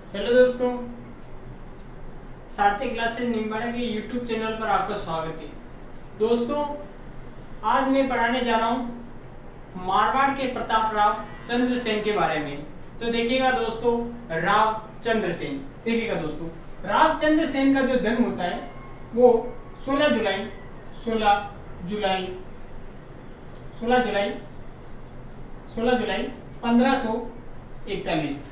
Hello दोस्तों, सार्थक classes Nimbada के यूट्यूब चैनल पर आपका स्वागत है। दोस्तों, आज मैं पढ़ाने जा रहा हूँ मारवाड़ के प्रताप राव चंद्रसेन के बारे में। तो देखिएगा दोस्तों, राव चंद्रसेन। देखिएगा दोस्तों, राव चंद्रसेन का जो जन्म होता है वो 16 जुलाई 1541।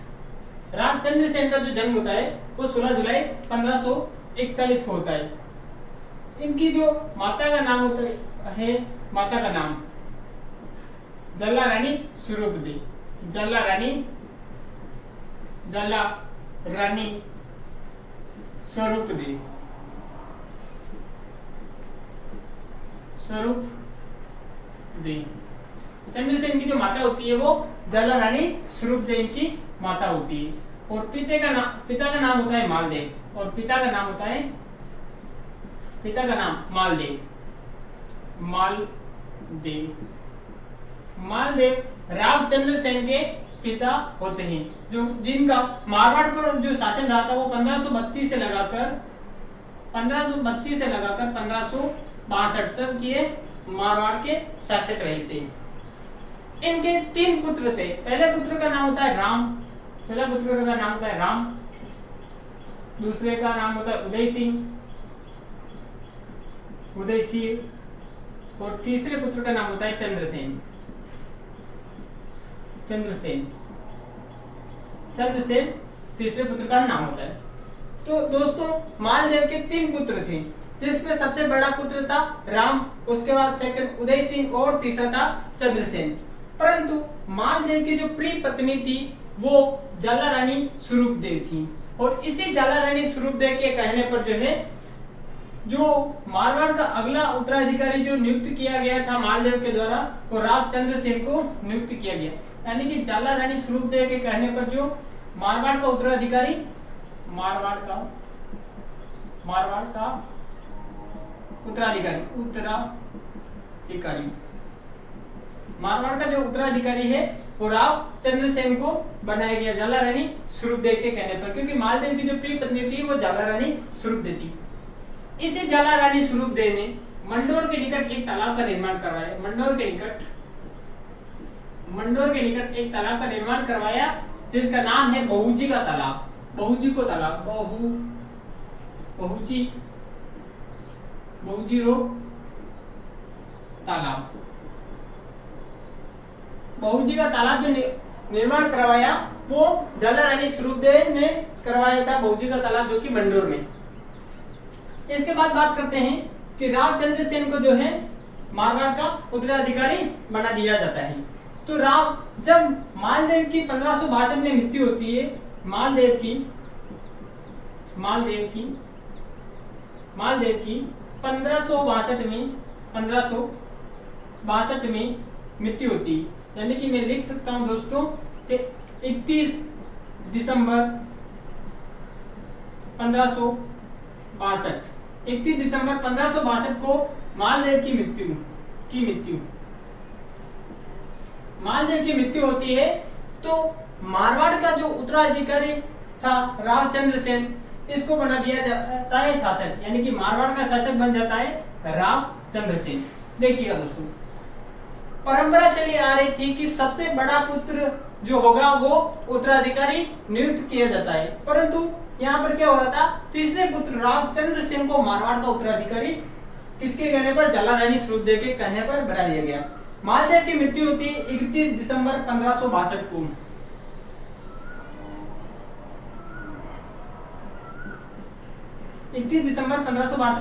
रामचंद्र सेन का जो जन्म होता है वो 16 जुलाई 1541 को होता है। इनकी जो माता का नाम होता है, माता का नाम जल्ला रानी स्वरूपदी। जल्ला रानी स्वरूपदी। चंद्रसेन की जो माता होती है वो जल्ला रानी स्वरूपदेव की माता होती है। और पिता का नाम होता है मालदेव। और पिता का नाम मालदेव रामचंद्र सेन के पिता होते हैं, जो जिनका मारवाड़ पर जो शासन रहा था वो 1532 से लगाकर 1562 तक ये मारवाड़ के शासक रहे थे। इनके 3 पुत्र थे। पहले पुत्र का नाम होता है राम, दूसरे का नाम होता है उदय सिंह और तीसरे पुत्र का नाम होता है चंद्रसेन। तीसरे पुत्र का नाम होता है। तो दोस्तों, मालदेव के 3 पुत्र थे, जिसमें सबसे बड़ा पुत्र था राम, उसके बाद सेकंड उदय सिंह और तीसरा था चंद्रसेन। परंतु मालदेव की जो प्रिय पत्नी थी वो जल्ला रानी स्वरूपदेव थी। और इसी जल्ला रानी स्वरूपदेव के कहने पर जो मारवाड़ का अगला उत्तराधिकारी जो नियुक्त किया गया था मालदेव के द्वारा, वो राव चंद्रसेन को नियुक्त किया गया। यानी कि जल्ला रानी स्वरूपदेव के कहने पर जो मारवाड़ का उत्तराधिकारी मारवाड़ का जो उत्तराधिकारी है वो राव चंद्रसेन को बनाया गया जल्ला रानी स्वरूपदेव के कहने पर, क्योंकि मालदेव की जो प्रिय पत्नी थी वो जल्ला रानी स्वरूपदेव थी। इसी जल्ला रानी स्वरूपदेव ने मंडोर के निकट एक तालाब का निर्माण करवाया। मंडोर के निकट एक तालाब का निर्माण करवाया, जिसका नाम है बहुजी का तालाब। बहुजी रो तालाब। बहुजी का तालाब जो निर्माण करवाया वो जल्ला रानी स्वरूपदेव ने करवाया था, बहुजी का तालाब जो कि मंडोर में। इसके बाद बात करते हैं कि राव चंद्रसेन को जो है मारवाड़ का उत्तराधिकारी बना दिया जाता है। तो जब मालदेव की 1562 में मृत्यु होती है, मालदेव की 1562 में मृत्यु होती है। यानी कि मैं लिख सकता हूं दोस्तों कि 31 दिसंबर 1562 को मालदेव की मृत्यु होती है। तो मारवाड़ का जो उत्तराधिकारी था राव चंद्रसेन, इसको बना दिया जाता है शासक, यानी कि मारवाड़ का शासक बन जाता है राव चंद्रसेन। देखिएगा दोस्तों, परंपरा चली आ रही थी कि सबसे बड़ा पुत्र जो होगा वो उत्तराधिकारी नियुक्त किया जाता है, परंतु यहाँ पर क्या हो रहा था, तीसरे पुत्र राव चंद्रसेन को मारवाड़ का उत्तराधिकारी किसके कहने पर, जल्ला रानी स्वरूपदेव के कहने पर बना दिया गया। मालदेव की मृत्यु होती है 31 दिसंबर 1562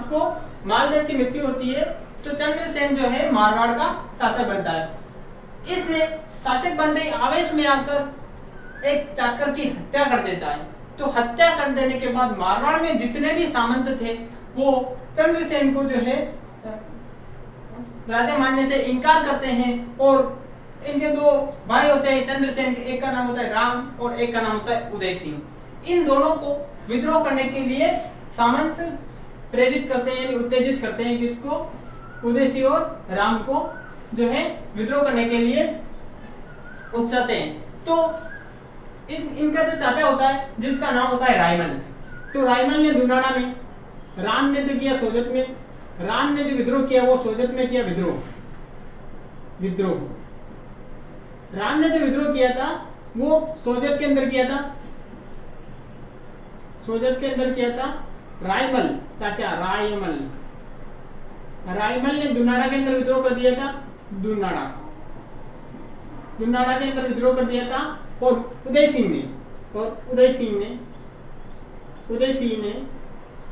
को। मालदेव की मृत्यु होती है। तो चंद्रसेन जो है मारवाड़ का शासक बनता है। इसने शासक बनते ही आवेश में आकर एक चाकर की हत्या कर देता है। तो हत्या कर देने के बाद मारवाड़ में जितने भी सामंत थे वो चंद्रसेन को जो है राजा मानने से इनकार करते हैं। और इनके 2 भाई होते हैं चंद्रसेन के, एक का नाम होता है राम और एक का नाम होता है उदय सिंह। इन दोनों को विद्रोह करने के लिए सामंत प्रेरित करते हैं, उत्तेजित करते हैं, किसको, उदय सिंह और राम को जो है विद्रोह करने के लिए उकसाते हैं। तो इनका जो चाचा होता है जिसका नाम होता है रायमल। तो रायमल ने दुनाड़ा में, राम ने तो किया सोजत में, राम ने जो विद्रोह किया वो सोजत में किया विद्रोह। राम ने जो विद्रोह किया था वो सोजत के अंदर किया था, सोजत के अंदर किया था। रायमल चाचा रायमल ने दुनाड़ा के अंदर विद्रोह कर दिया था, दुनाड़ा के अंदर विद्रोह कर दिया था। और उदय सिंह ने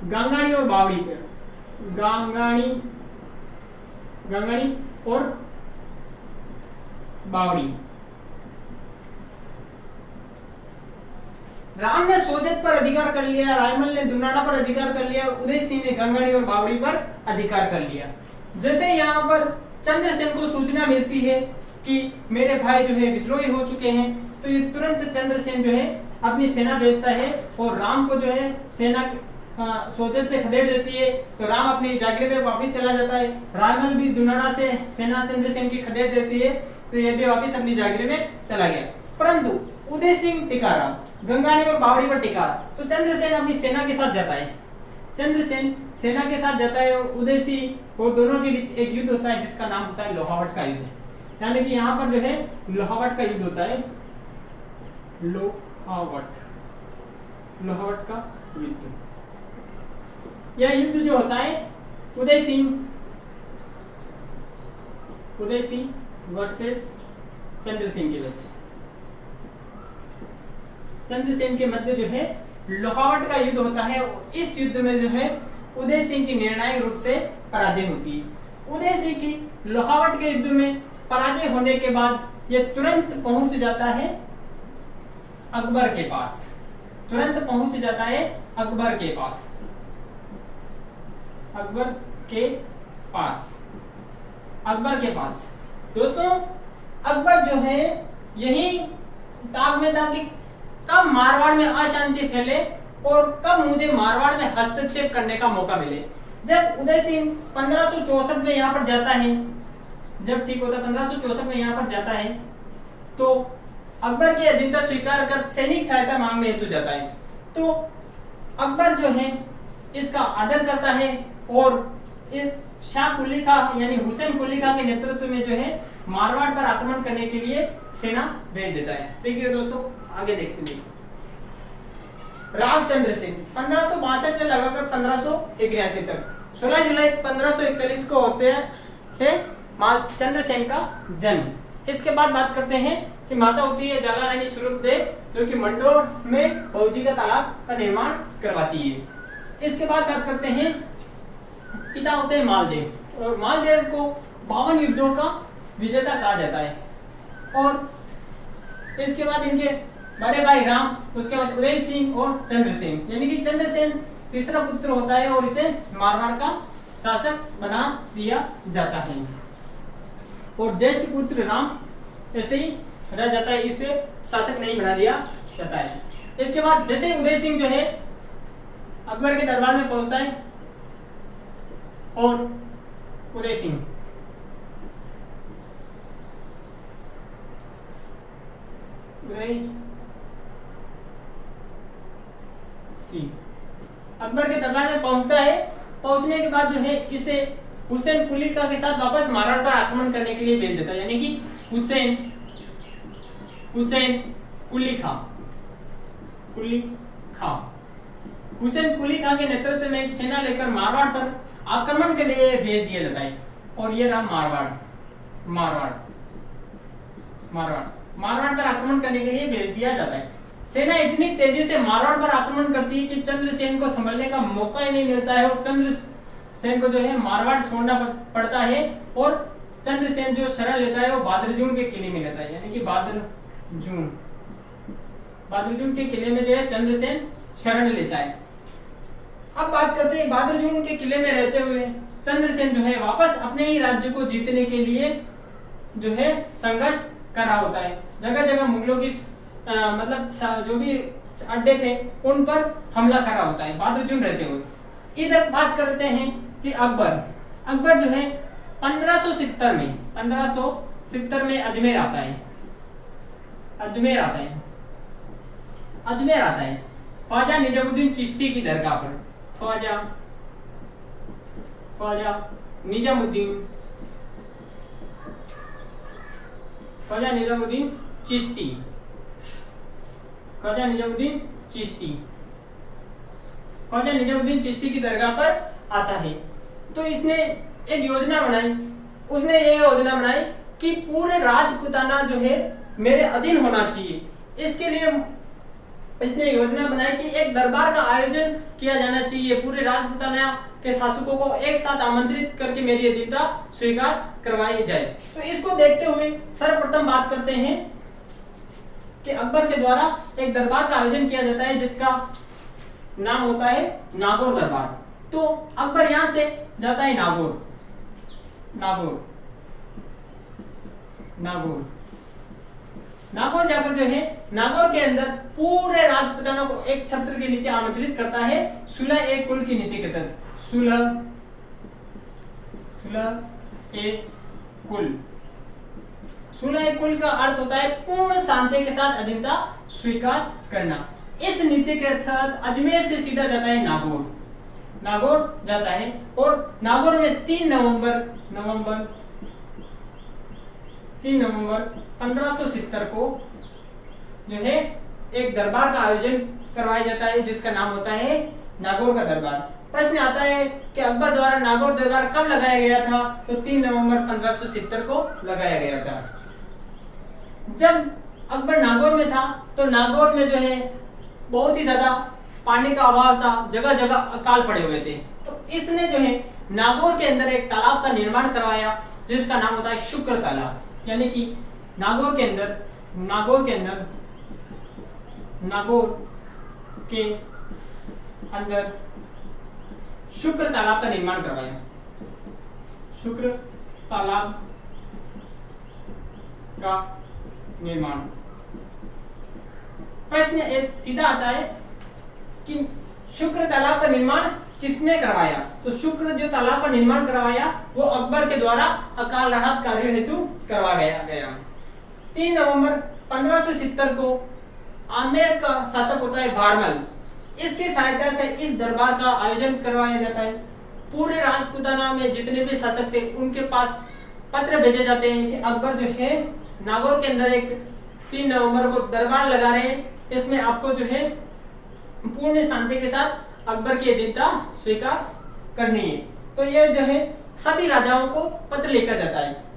गांगाणी और बावड़ी पर, गांगाणी और बावड़ी, राम ने सोजत पर अधिकार कर लिया, रायमल ने दुनाड़ा पर अधिकार कर लिया, उदय सिंह ने गंगाणी और बावड़ी पर अधिकार कर लिया। जैसे यहाँ पर चंद्रसेन को सूचना मिलती है कि मेरे भाई जो है विद्रोही हो चुके हैं, तो ये तुरंत चंद्रसेन जो है अपनी सेना भेजता है और राम को जो है सेना सोजत से खदेड़ देती है। तो राम अपनी जागीर में वापस चला जाता है। रायमल भी दुनाड़ा से सेना चंद्रसेन की खदेड़ देती है, तो यह भी वापस अपनी जागीर में चला गया। परंतु उदय सिंह टिका रहा, गंगाणी और बावड़ी पर टिका। तो चंद्रसेन अपनी सेना के साथ जाता है, और उदय सिंह और दोनों के बीच एक युद्ध होता है जिसका नाम होता है लोहावट का युद्ध। यानी कि यहाँ पर जो है लोहावट का युद्ध होता है, लोहावट का युद्ध। यह युद्ध जो होता है उदय सिंह वर्सेस चंद्रसेन के बीच, चंद्रसेन के मध्य जो है लोहावट का युद्ध होता है। इस युद्ध में जो है उदय सिंह की निर्णायक रूप से पराजय होती है। उदय सिंह की लोहावट के युद्ध में पराजय होने के बाद यह तुरंत पहुंच जाता है अकबर के पास, अकबर के पास। दोस्तों अकबर जो है यही ताक में था कि कब मारवाड़ में अशांति फैले और कब मुझे मारवाड़ में हस्तक्षेप करने का मौका मिले। जब उदय सिंह 1564 में यहाँ पर जाता है, जब ठीक होता 1564 में यहाँ पर जाता है, तो अकबर की अधीनता स्वीकार कर सैनिक सहायता मांगने हेतु जाता है। तो अकबर जो है इसका आदर करता है और इस शाह कुली खा यानी हुसैन कुली खा के नेतृत्व में जो है मारवाड़ पर आक्रमण करने के लिए सेना भेज देता है। देखिए दोस्तों आगे देखते हैं। रामचंद्र सिंह 1562 से लगाकर 1581 तक, 16 जुलाई 1541 को होते हैं चंद्रसेन का जन्म। इसके बाद बात करते हैं कि माता होती है जाला रानी स्वरूपदेव, जो कि मंडोर में फौजी का तालाब का निर्माण करवाती है। इसके बाद बात करते हैं पिता होते हैं मालदेव, और मालदेव को 52 युद्धों का विजेता कहा जाता है। और इसके बाद इनके बड़े भाई राम, उसके बाद उदय सिंह और चंद्रसेन, यानी कि चंद्रसेन तीसरा पुत्र होता है और इसे मारवाड़ का शासक बना दिया जाता है। और ज्येष्ठ पुत्र राम ऐसे ही रह जाता है, इसे शासक नहीं बना दिया जाता है। इसके बाद जैसे उदय सिंह जो है अकबर के दरबार में पहुंचता है, और उदय सिंह अकबर के दरबार में पहुंचता है। पहुंचने के बाद जो है इसे हुसैन कुली खा के साथ वापस मारवाड़ पर आक्रमण करने के लिए भेज देता है, यानी कि हुसैन कुली खा के नेतृत्व में एक सेना लेकर मारवाड़ पर आक्रमण के लिए भेज दिया जाता है। और ये रहा मारवाड़ पर आक्रमण करने के लिए भेज दिया जाता है। सेना इतनी तेजी से मारवाड़ पर आक्रमण करती है कि चंद्रसेन को संभलने का मौका ही नहीं मिलता है, और चंद्रसेन को जो है मारवाड़ छोड़ना पड़ता है। और चंद्रसेन जो शरण लेता है वो बादरजून के किले में लेता है, यानी कि बादरजून के किले में जो है चंद्रसेन शरण लेता है। अब बात करते हैं बादरजून के किले में रहते हुए चंद्रसेन जो है वापस अपने ही राज्य को जीतने के लिए जो है संघर्ष कर रहा होता है। जगह जगह मुगलों की मतलब जो भी अड्डे थे उन पर हमला कर रहा होता है बादरजून रहते हुए। इधर बात करते हैं कि अकबर जो है 1570 में अजमेर आता है। अजमेर आता है। ख्वाजा निजामुद्दीन चिश्ती की दरगाह पर, ख्वाजा निजामुद्दीन चिश्ती, ख्वाजा निजामुद्दीन चिश्ती की दरगाह पर आता है। तो इसने एक योजना बनाई, उसने ये योजना बनाई कि पूरे राजपूताना जो है मेरे अधीन होना चाहिए। इसके लिए इसने योजना बनाई कि एक दरबार का आयोजन किया जाना चाहिए, पूरे राजपूताना के शासकों को एक साथ आमंत्रित करके मेरी अधीनता स्वीकार करवाई जाए। तो इसको देखते हुए सर्वप्रथम बात करते हैं कि अकबर के द्वारा एक दरबार का आयोजन किया जाता है जिसका नाम होता है नागौर दरबार। तो अकबर यहां से जाता है नागौर जाकर जो है नागौर के अंदर पूरे राजपूताना को एक छत्र के नीचे आमंत्रित करता है, सुलह एक कुल की नीति के तहत। सुलह एक कुल का अर्थ होता है पूर्ण शांति के साथ अधीनता स्वीकार करना। इस नीति के तहत अजमेर से सीधा जाता है नागौर जाता है और नागौर में 3 नवंबर 1570 को जो है एक दरबार का आयोजन करवाया जाता है जिसका नाम होता है नागौर का दरबार। प्रश्न आता है कि अकबर द्वारा नागौर दरबार कब लगाया गया था? तो 3 नवंबर 1570 को लगाया गया था। जब अकबर नागौर में था तो नागौर में जो है बहुत ही ज्यादा पानी का अभाव था, जगह जगह अकाल पड़े हुए थे। तो इसने जो है नागौर के अंदर एक तालाब का निर्माण करवाया जिसका नाम होता है शुक्र तालाब। यानी कि नागौर के अंदर शुक्र तालाब का निर्माण करवाया। शुक्र तालाब का निर्माण। प्रश्न सीधा आता है कि शुक्र तालाब का निर्माण किसने करवाया? तो शुक्र जो तालाब का निर्माण करवाया वो अकबर के द्वारा अकाल राहत कार्य हेतु करवाया गया। 3 नवंबर 1570 को आमेर का शासक होता है भारमल, इसकी सहायता से इस दरबार का आयोजन करवाया जाता है। पूरे राजपूताना में जितने भी शासक थे उनके पास पत्र भेजे जाते हैं कि अकबर जो है नागौर के अंदर एक 3 नवंबर को दरबार लगा रहे हैं, इसमें आपको जो है पूर्ण शांति के साथ अकबर की अधीनता स्वीकार करनी है। तो ये जो है सभी राजाओं को पत्र लिखा जाता है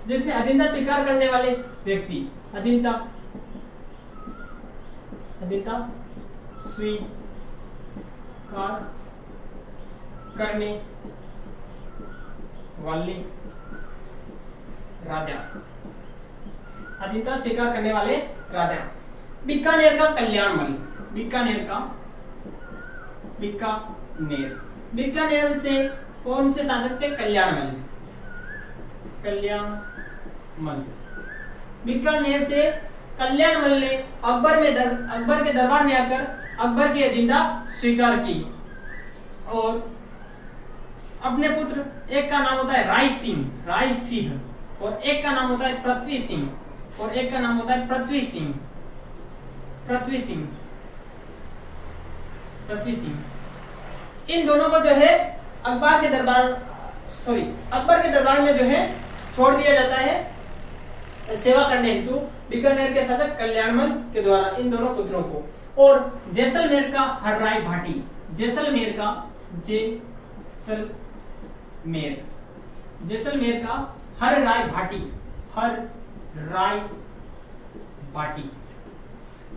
जिसमें अधीनता स्वीकार करने वाले व्यक्ति अधीनता स्वीकार करने वाले राजा, अधीनता स्वीकार करने वाले राजा। बीकानेर का कल्याणमल, बीकानेर से कौन से शासक थे? कल्याणमल। बीकानेर से कल्याणमल ने अकबर के दरबार में आकर अकबर की अधीनता स्वीकार की और अपने पुत्र, एक का नाम होता है राय सिंह और एक का नाम होता है पृथ्वी सिंह। इन दोनों को जो है अकबर के दरबार में जो है छोड़ दिया जाता है सेवा करने हेतु बीकानेर के शासक कल्याणमल के द्वारा इन दोनों पुत्रों को। और जैसलमेर का हरराय भाटी, जैसलमेर का हरराय भाटी,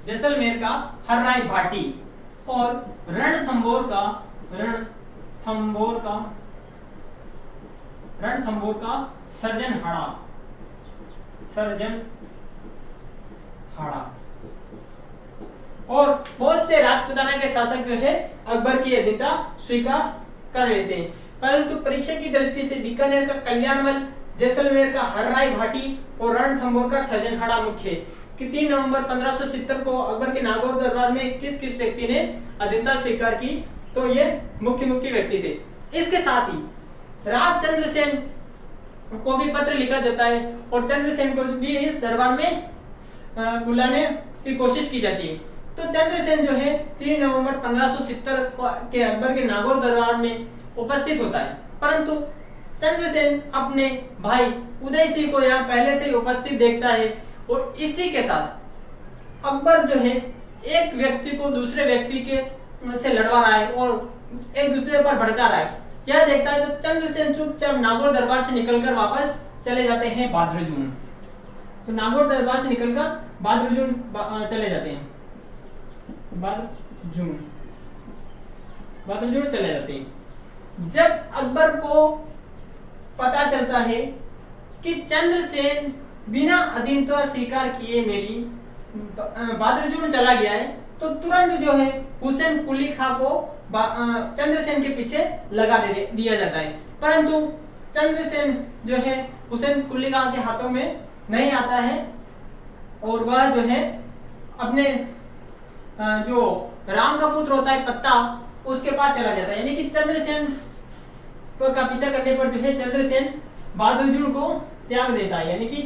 जैसलमेर का हरराय भाटी और रणथंभौर का सर्जनहाड़ा। और बहुत से राजपूताना के शासक जो है अकबर की अधीनता स्वीकार कर लेते हैं, परंतु परीक्षा की दृष्टि से बीकानेर का कल्याणमल, जैसलमेर का हरराय भाटी और रणथंभौर का सर्जनहाड़ा मुख्य कि 3 नवंबर 1570 को अकबर के नागौर दरबार में किस व्यक्ति ने अधीनता स्वीकार की? तो ये मुख्य व्यक्ति थे। इसके साथ ही राजचंद्र सेन को भी पत्र लिखा जाता है और चंद्रसेन को भी इस दरबार में बुलाने की कोशिश की जाती है। तो चंद्रसेन जो है 3 नवंबर 1570 के अकबर के नागौर दरबार में उपस्थित होता है, परंतु चंद्रसेन अपने भाई उदय सिंह को यहाँ पहले से ही उपस्थित देखता है और इसी के साथ अकबर जो है एक व्यक्ति को दूसरे व्यक्ति के से लड़वा रहा है और एक दूसरे पर भड़का रहा है। यह देखता है तो चंद्रसेन चुपचाप नागौर दरबार से निकलकर वापस चले जाते हैं भाद्रजून। तो नागौर दरबार से निकलकर भाद्रजून चले जाते हैं, भाद्रजून चले जाते हैं। जब अकबर को पता चलता है कि चंद्रसेन बिना अधीनता स्वीकार किए मेरी भाद्रजून चला गया है, तो तुरंत जो है हुसैन कुली खां को चंद्रसेन के पीछे लगा दिया जाता है, परंतु चंद्रसेन जो है हुसैन कुली खां के हाथों में नहीं आता है और वह जो है अपने जो राम का पुत्र होता है पत्ता उसके पास चला जाता है। यानी कि चंद्रसेन का पीछा करने पर जो है चंद्रसेन भाद्रजून को त्याग देता है, यानी कि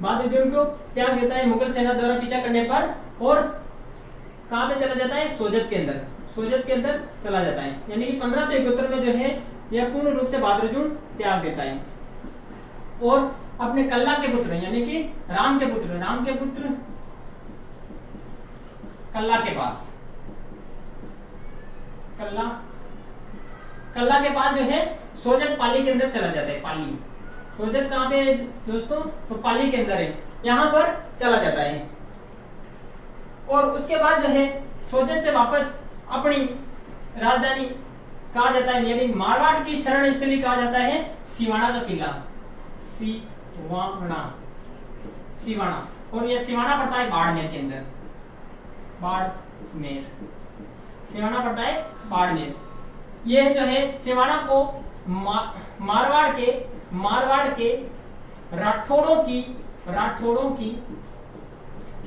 भाद्रजून को त्याग देता है मुगल सेना द्वारा पीछा करने पर, और कहां पे चला जाता है, सोजत के अंदर चला जाता है। यानी कि 1571 में जो है यह पूर्ण रूप से भाद्रजून त्याग देता है और अपने कल्ला के पुत्र यानी कि राम के पुत्र कल्ला के पास कल्ला के पास जो है सोजत पाली के अंदर चला जाता है। पाली सोजत कहां पे है दोस्तों, तो पाली के अंदर है, यहां पर चला जाता है और उसके बाद जो है सोजत से वापस अपनी राजधानी कहा जाता है, यानी मारवाड़ की शरण स्थली कहा जाता है सिवाना का किला, सिवाना, और यह सिवाना पड़ता है बाड़मेर के अंदर, सिवाना पड़ता है बाड़मेर। यह जो है सिवाना को मारवाड़ के राठौड़ों की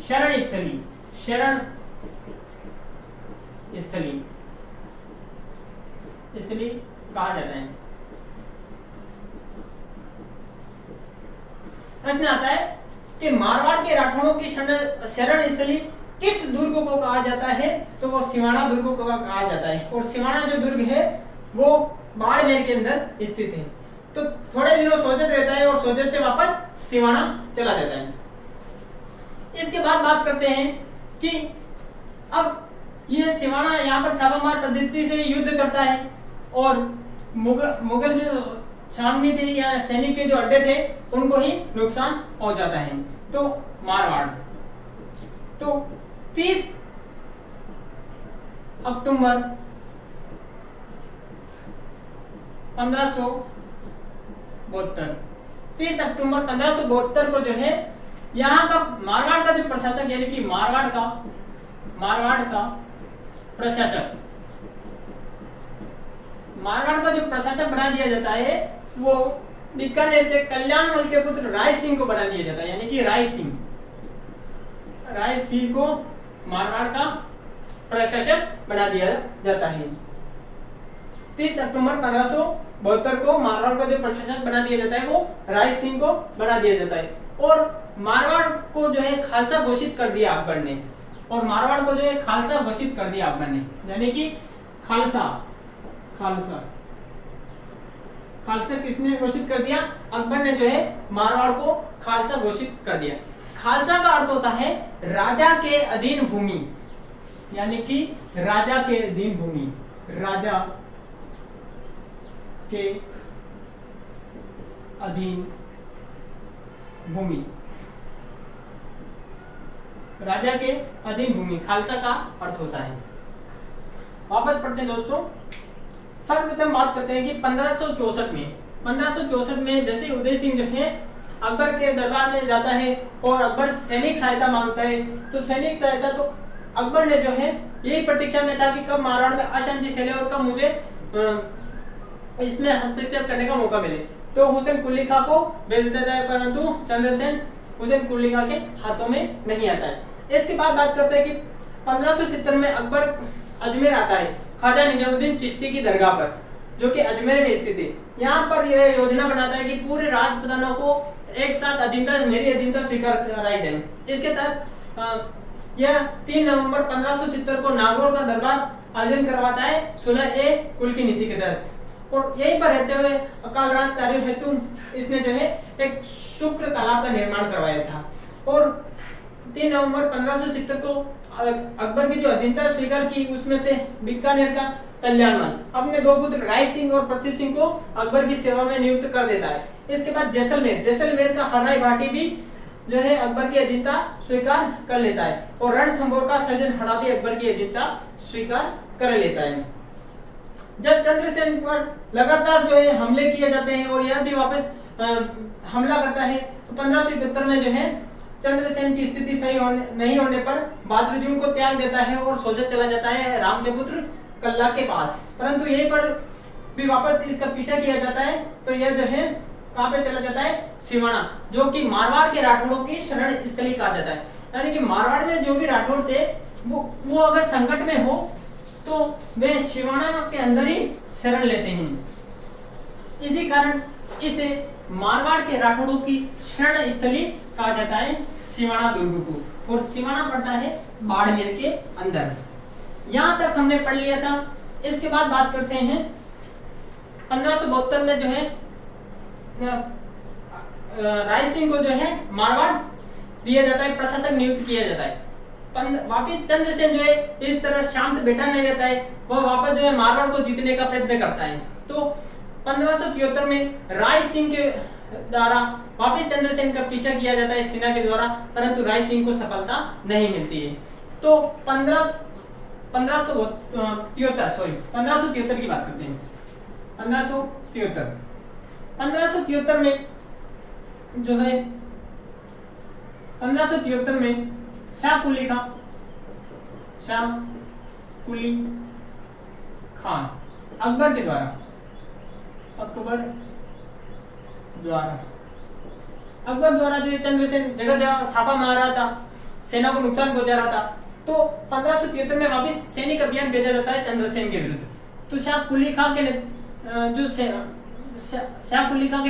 शरण स्थली कहा जाता है। प्रश्न आता है कि मारवाड़ के राठौड़ों की शरण स्थली किस दुर्ग को कहा जाता है, तो वो सिवाना दुर्ग को कहा जाता है और सिवाना जो दुर्ग है वो बाड़मेर के अंदर स्थित है। तो थोड़े दिनों सोजत रहता है और सोजत से वापस सिवाना चला जाता है। इसके बाद बात करते हैं कि अब ये सिवाना यहाँ पर छापामार पद्धति से युद्ध करता है और मुगल जो छावनी थी या सैनिक के जो अड्डे थे उनको ही नुकसान पहुंचाता है। तो मारवाड़, तो 30 अक्टूबर 1572 को जो है यहाँ का मारवाड़ का जो प्रशासक यानी कि मारवाड़ का जो प्रशासक बना दिया जाता है वो बीकानेर के कल्याणमल के पुत्र राय सिंह को बना दिया जाता है, यानी कि राय सिंह को मारवाड़ का प्रशासक बना दिया जाता है। 30 अक्टूबर 1572 को मारवाड़ का जो प्रशासक बना दिया जाता है वो राय सिंह को बना दिया जाता है और मारवाड़ को जो है खालसा घोषित कर दिया अकबर ने, और मारवाड़ को जो है खालसा घोषित कर दिया अकबर ने, यानी कि खालसा किसने घोषित कर दिया, अकबर ने जो है मारवाड़ को खालसा घोषित कर दिया। खालसा का अर्थ होता है राजा के अधीन भूमि, यानी कि राजा के अधीन भूमि, राजा के अधीन भूमि खालसा का अर्थ होता है। वापस पढ़ते हैं दोस्तों। सर्वप्रथम बात करते हैं कि 1564 में जैसे उदय सिंह जो है अकबर के दरबार में जाता है और अकबर सैनिक सहायता मांगता है, तो सैनिक सहायता तो अकबर ने जो है यही प्रतीक्षा में था कि कब मारवाड़ में अशांति फैले और कब मुझे इसमें हस्तक्षेप करने का मौका मिले। तो हुसैन कुली खां को भेज देता है, परंतु चंद्रसेन हुसैन कुली खां के हाथों में नहीं आता है। इसके बाद बात करते हैं कि 1570 में अकबर अजमेर आता है ख्वाजा निजामुद्दीन चिश्ती की दरगाह पर। जो कि अजमेर में स्थित है। यहाँ पर यह योजना बनाता है कि पूरे राजपुतानों को एक साथ अधीनता, मेरी अधीनता स्वीकार कराई जाए। इसके तहत यह 3 नवंबर 1570 को नागौर का दरबार आयोजन करवाता है 16A कुल की नीति के तहत। और यहीं पर रहते हुए अकाल रात कार्य हेतु इसने जो है एक शुक्र तालाब का निर्माण करवाया था। और 3 नवंबर 1570 को अकबर की जो अधीनता स्वीकार की, उसमें से बीकानेर का कल्याणमल अपने 2 पुत्र राय सिंह और पृथ्वी सिंह को अकबर की सेवा में नियुक्त कर देता है। इसके बाद जैसलमेर का हराई भाटी भी जो है अकबर की अधीनता स्वीकार कर लेता है। और रणथंभौर का सर्जन हड़ा भी अकबर की अधीनता स्वीकार कर लेता है। जब चंद्रसेन पर लगातार जो है हमले किए जाते हैं और यह भी वापस हमला करता है, तो 1571 में जो है चंद्रसेन की स्थिति सही नहीं होने पर बहादुर को त्याग देता है और सोजत चला जाता है राम के पुत्र कल्ला के पास। परंतु यहीं पर भी वापस इसका पीछा किया जाता है, तो यह जो है कहां पे चला जाता है, सिवाना, जो कि मारवाड़ के राठौड़ों की शरण स्थली कहा जाता है। यानी कि मारवाड़ में जो भी राठौड़ थे वो अगर संकट में हो तो वे सिवाना के अंदर ही शरण लेते हैं। इसी कारण इसे मारवाड़ के राठौड़ों की शरण स्थली कहा जाता है सिवाना दुर्ग को। और सिवाना पड़ता है बाड़मेर के अंदर। यहां तक हमने पढ़ लिया था। इसके बाद बात करते हैं 1572 में जो है राय सिंह को जो है मारवाड़ दिया जाता है, प्रशासक नियुक्त किया जाता है। वापिस चंद्रसेन जो है इस तरह शांत बैठा नहीं रहता है, वह वापस जो है मारवाड़ को जीतने का प्रयत्न करता है। तो 1573 में राय सिंह के द्वारा वापिस चंद्रसेन का पीछा किया जाता है सेना के द्वारा, परंतु राय सिंह को सफलता नहीं मिलती है। तो 1573 की बात करते हैं। 1573 में जो है 1573 में शाह कुली खान अकबर द्वारा जो है चंद्रसेन जगह जगह छापा मार रहा था, सेना को नुकसान पहुंचा रहा था। तो 1573 में वापस सैनिक अभियान भेजा जाता है चंद्रसेन के विरुद्ध। तो शाह कुली खां के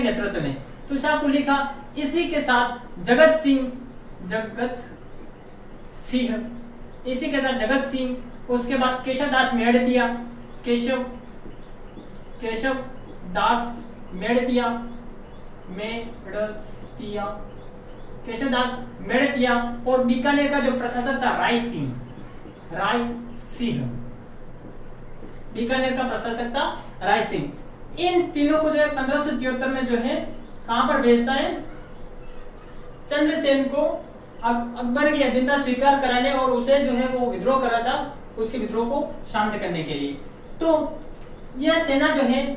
नेतृत्व में, तो शाह कुली खां इसी के साथ जगत सिंह, उसके बाद केशव दास मेड़तिया और बीकानेर का जो प्रशासक था राय सिंह, बीकानेर का प्रशासक था राय सिंह। इन तीनों को जो है 1573 में जो है कहां पर भेजता है, चंद्रसेन को अकबर की अधीनता स्वीकार कराने और उसे जो है वो विद्रोह कर रहा था, उसके विद्रोह को शांत करने के लिए। तो यह सेना जो है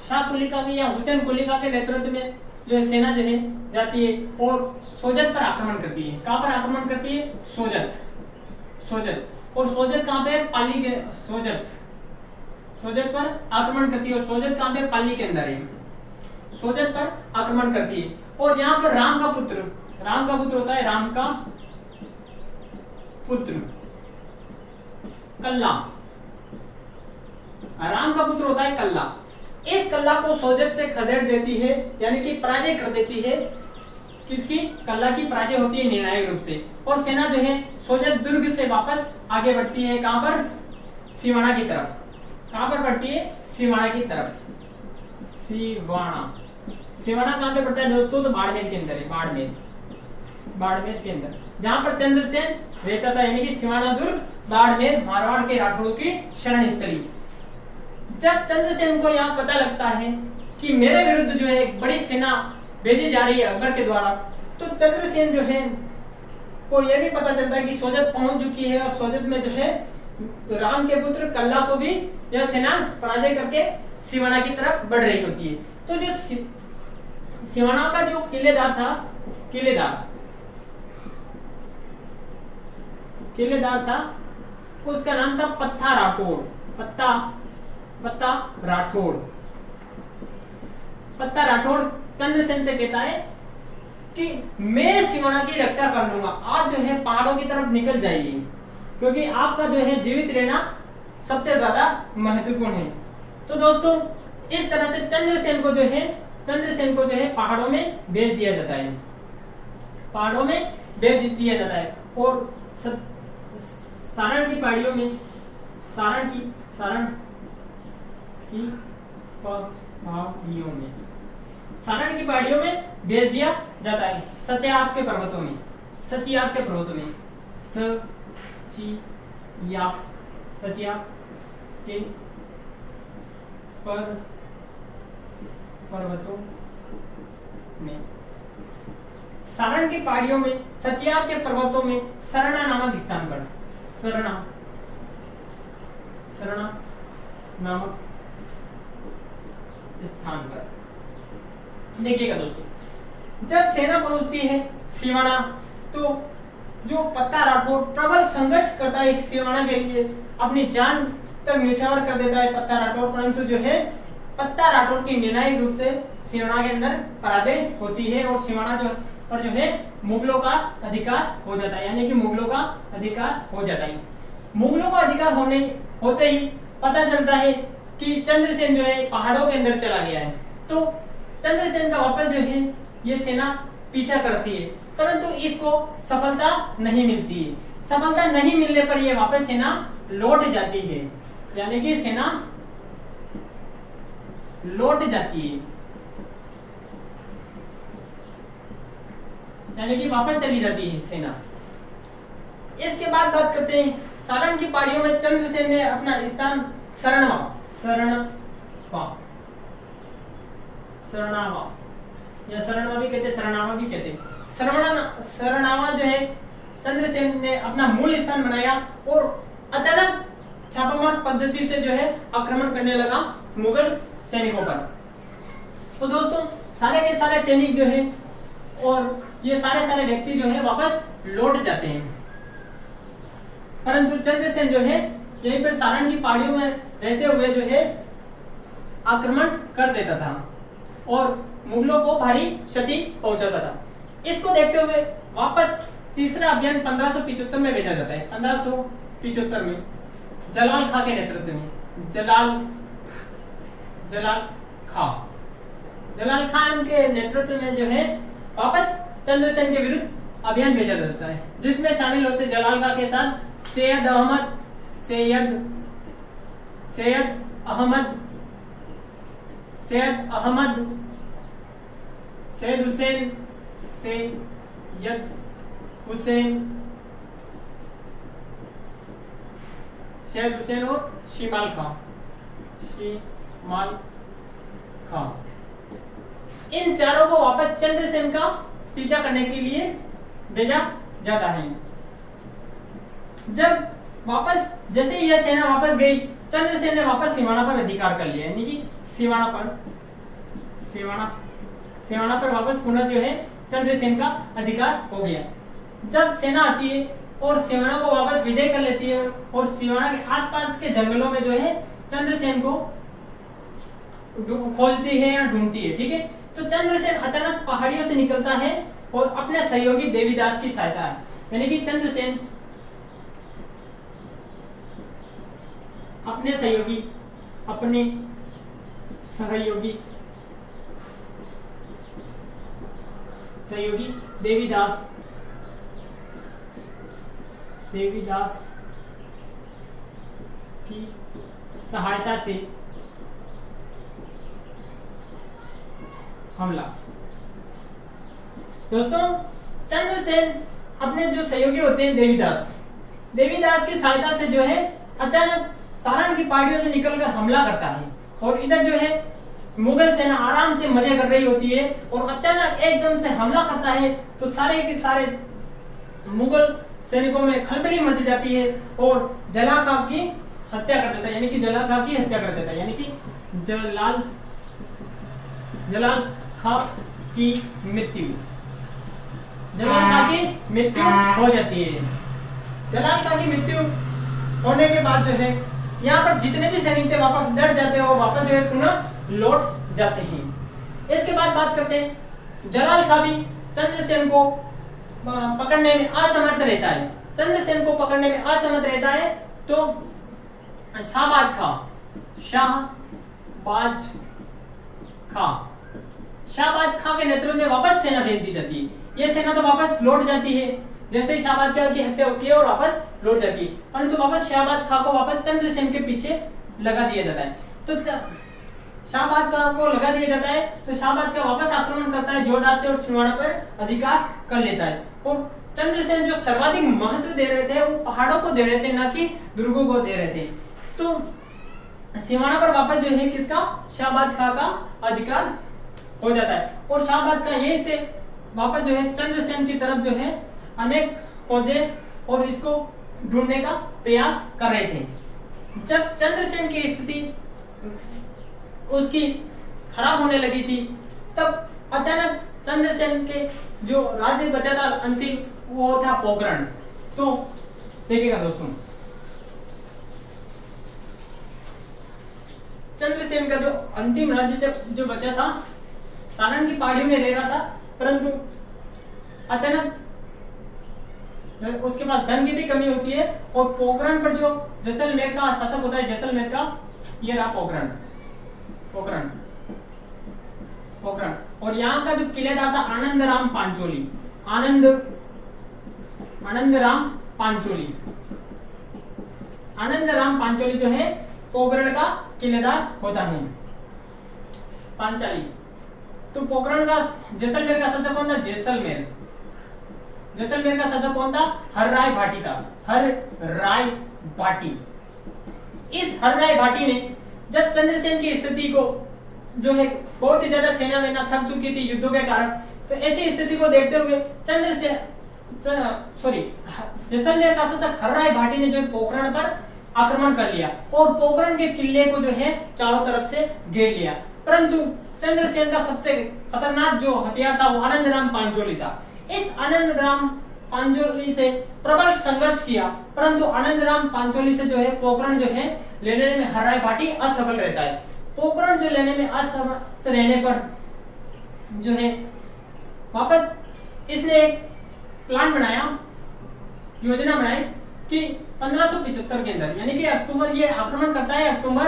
शाह कुली खां या हुसैन कुली खां के नेतृत्व में जो है सेना जो है जाती है और सोजत पर आक्रमण करती है। कहां पर आक्रमण करती है, सोजत। और सोजत कहां पे, पाली के सोजत पर आक्रमण करती है। और सोजत कहां पे, पाली के अंदर है। सोजत पर आक्रमण करती है। और यहाँ पर राम का पुत्र होता है, राम का पुत्र कल्ला। इस कल्ला को सोजत से खदेड़ देती है, यानी कि पराजय कर देती है। किसकी, कल्ला की पराजय होती है निर्णायक रूप से। और सेना जो है सोजत दुर्ग से वापस आगे बढ़ती है। कहां पर, सिवाना की तरफ। कहां पर बढ़ती है, सिवाना की तरफ। सिवाना कहां पे पड़ता है दोस्तों, तो बाड़मेर के अंदर है। बाड़मेर के अंदर जहां पर चंद्रसेन रहता था, यानी कि सिवाना दुर्ग, बाड़मेर, मारवाड़ के राठौड़ों की शरण स्थली। जब चंद्रसेन को यहाँ पता लगता है कि मेरे विरुद्ध जो है एक बड़ी सेना भेजी जा रही है अकबर के द्वारा, तो चंद्रसेन जो है को यह भी पता चलता है कि सोजत पहुंच चुकी है और सोजत में जो है राम के पुत्र कल्ला को भी यह सेना पराजय करके सिवाना की तरफ बढ़ रही होती है। तो जो सिवाना का जो किलेदार था उसका नाम था पत्ता राठौड़ चंद्रसेन से कहता है कि मैं सिवाना की रक्षा कर लूंगा, आप जो है पहाड़ों की तरफ निकल जाइए, क्योंकि आपका जो है जीवित रहना सबसे ज्यादा महत्वपूर्ण है। तो दोस्तों इस तरह से चंद्रसेन को जो है पहाड़ों में भेज दिया जाता है, पहाड़ों में भेज दिया जाता है। और सारण की पहाड़ियों में सारण की पहाड़ियों में भेज दिया जाता है। सचियाप के पर्वतों में सचियाप के पर्वतों में सारण की पहाड़ियों में सचियाप के पर्वतों में सरना नामक स्थान पर सरना नामक स्थान पर देखिएगा दोस्तों, जब सेना पहुंचती है सिवाना, तो जो पत्ता राठौर प्रबल संघर्ष करता है सिवाना के लिए, अपनी जान तक न्यौछावर कर देता है पत्ता राठौर, परंतु जो है पत्ता राठौर की निर्णायक रूप से सिवाना के अंदर पराजय होती है और सिवाना जो है मुगलों का अधिकार हो जाता है, यानी कि मुगलों का अधिकार हो जाता है। मुगलों का अधिकार होते ही पता चलता है कि चंद्रसेन जो है पहाड़ों के अंदर चला गया है। तो चंद्रसेन का वापस जो है ये सेना पीछा करती है, परंतु इसको सफलता नहीं मिलती है। सफलता नहीं मिलने पर ये वापस सेना लौट जाती है, यानी कि सेना लौट जाती है, यानी कि वापस चली जाती है सेना। इसके बाद बात करते हैं सारण की पहाड़ियों में चंद्रसेन ने अपना स्थान शरणावा या शरणावा भी कहते, शरणावा भी कहते। शरणावा जो है चंद्रसेन ने अपना मूल स्थान बनाया और अचानक छापामार पद्धति से जो है आक्रमण करने लगा मुगल सैनिकों पर। तो दोस्तों सारे के सारे सैनिक जो है और ये सारे व्यक्ति जो है वापस लौट जाते हैं, परंतु चंद्रसेन जो है यहीं पर सारण की पहाड़ियों में रहते हुए जो है आक्रमण कर देता था और मुगलों को भारी क्षति पहुंचाता था। इसको देखते हुए वापस तीसरा अभियान 1575 में भेजा जाता है। 1575 में जलाल खां के नेतृत्व में जलाल खान के नेतृत्व में जो है वापस चंद्रसेन के विरुद्ध अभियान भेजा जाता है, जिसमें शामिल होते जलाल खां के साथ सैयद हुसैन और शिमाल खां। इन चारों को वापस चंद्रसेन का पीछा करने के लिए भेजा जाता है। जब वापस जैसे यह सेना वापस गई, चंद्रसेन ने वापस सिवाना पर अधिकार कर लिया, यानी कि सिवाना पर वापस पुनः जो है चंद्रसेन का अधिकार हो गया। जब सेना आती है और सिवाना को वापस विजय कर लेती है और सिवाना के आसपास के जंगलों में जो है चंद्रसेन को खोजती है या ढूंढती है, ठीक है। तो चंद्रसेन अचानक पहाड़ियों से निकलता है और अपने सहयोगी देवीदास की सहायता है, यानी कि चंद्रसेन अपने सहयोगी देवीदास की सहायता से हमला। दोस्तों चंद्रसेन अपने जो सहयोगी होते हैं देवीदास की सहायता से जो है अचानक सारण की पहाड़ियों से निकलकर हमला करता है और इधर जो है मुगल सेना आराम से मजे कर रही होती है और अचानक एकदम से हमला करता है, तो सारे के सारे मुगल सैनिकों में खलबली मच जाती है और जलाल खां की हत्या कर देता है, यानी कि जलाल खां की मृत्यु हो जाती है। जलाल खां की मृत्यु होने के बाद जो है यहाँ पर जितने भी सैनिक थे वापस डर जाते हैं और वापस जो है पुनः लौट जाते हैं। इसके बाद बात करते हैं जलाल खां भी चंद्रसेन को पकड़ने में असमर्थ रहता है। चंद्रसेन को पकड़ने में असमर्थ रहता है तो शाहबाज शाहबाज खां के नेतृत्व में वापस सेना भेज दी जाती है। ये सेना तो वापस लौट जाती है, जैसे ही शाहबाज खां की हत्या होती है और वापस लौट जाती है, परंतु वापस शाहबाज खां को वापस चंद्रसेन के पीछे लगा दिया जाता है। तो शाहबाज खां को लगा दिया जाता है, तो शाहबाज खां वापस आक्रमण करता है जोरदार से और सिवाना पर अधिकार कर लेता है। और चंद्रसेन जो सर्वाधिक महत्व दे रहे थे वो पहाड़ों को दे रहे थे, ना कि दुर्गों को दे रहे थे। तो सिवाना पर वापस जो है किसका, शाहबाज खां का अधिकार हो जाता है। और शाहबाज खां यहीं से वापस जो है चंद्रसेन की तरफ जो है अनेक फौजें और इसको ढूंढने का प्रयास कर रहे थे। जब चंद्रसेन की स्थिति उसकी खराब होने लगी थी, तब अचानक चंद्रसेन के जो राज्य बचा था अंतिम, वो था पोखरण। तो देखिएगा दोस्तों, चंद्रसेन का जो अंतिम राज्य जो बचा था सारण की पहाड़ियों में रह रहा था, परंतु अचानक उसके पास धन की भी कमी होती है और पोखरण पर जो जैसलमेर का शासक होता है, जैसलमेर का ये रहा पोखरण। और यहाँ का जो किलेदार था आनंदराम पांचोली जो है पोखरण का किलेदार होता है। पांचाली। तो पोखरण का जैसलमेर का शासक कौन था? जैसलमेर का शासक कौन था? हरराय भाटी था। हरराय भाटी। इस हरराय भाटी ने जब चंद्रसेन की स्थिति को जो है बहुत ही ज्यादा सेना वेना थक चुकी थी युद्धों के कारण, तो ऐसी स्थिति को देखते हुए जैसलमेर का शासक हरराय भाटी ने जो पोखरण पर आक्रमण कर लिया और पोखरण के किले को जो है चारों तरफ से घेर लिया। परंतु चंद्रसेन का सबसे खतरनाक जो हथियार था वो आनंदराम पांचोली था। इस आनंदराम पांचोली से प्रबल संघर्ष किया, परंतु आनंदराम पांचोली से जो है पोखरण जो है लेने में हरराय भाटी असफल रहता है। पोखरण जो लेने में असफल रहने पर जो है वापस इसने एक प्लान बनाया, योजना बनाई कि 1575 के अंदर, यानी कि अक्टूबर, ये आक्रमण करता है अक्टूबर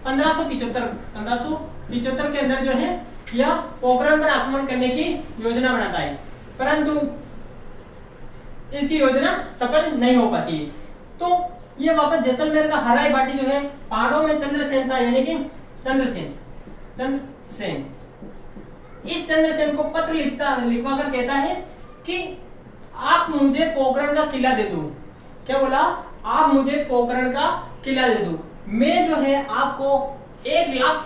1575 के अंदर जो है यह पोखरण पर आक्रमण करने की योजना बनाता है, परंतु इसकी योजना सफल नहीं हो पाती है। तो ये वापस जैसलमेर का हरराय भाटी जो है पहाड़ों में चंद्रसेन था, यानी कि चंद्रसेन इस चंद्रसेन को पत्र लिखवा कर कहता है कि आप मुझे पोखरण का किला दे दो। क्या बोला? आप मुझे पोखरण का किला दे दो, मैं जो है आपको 1 लाख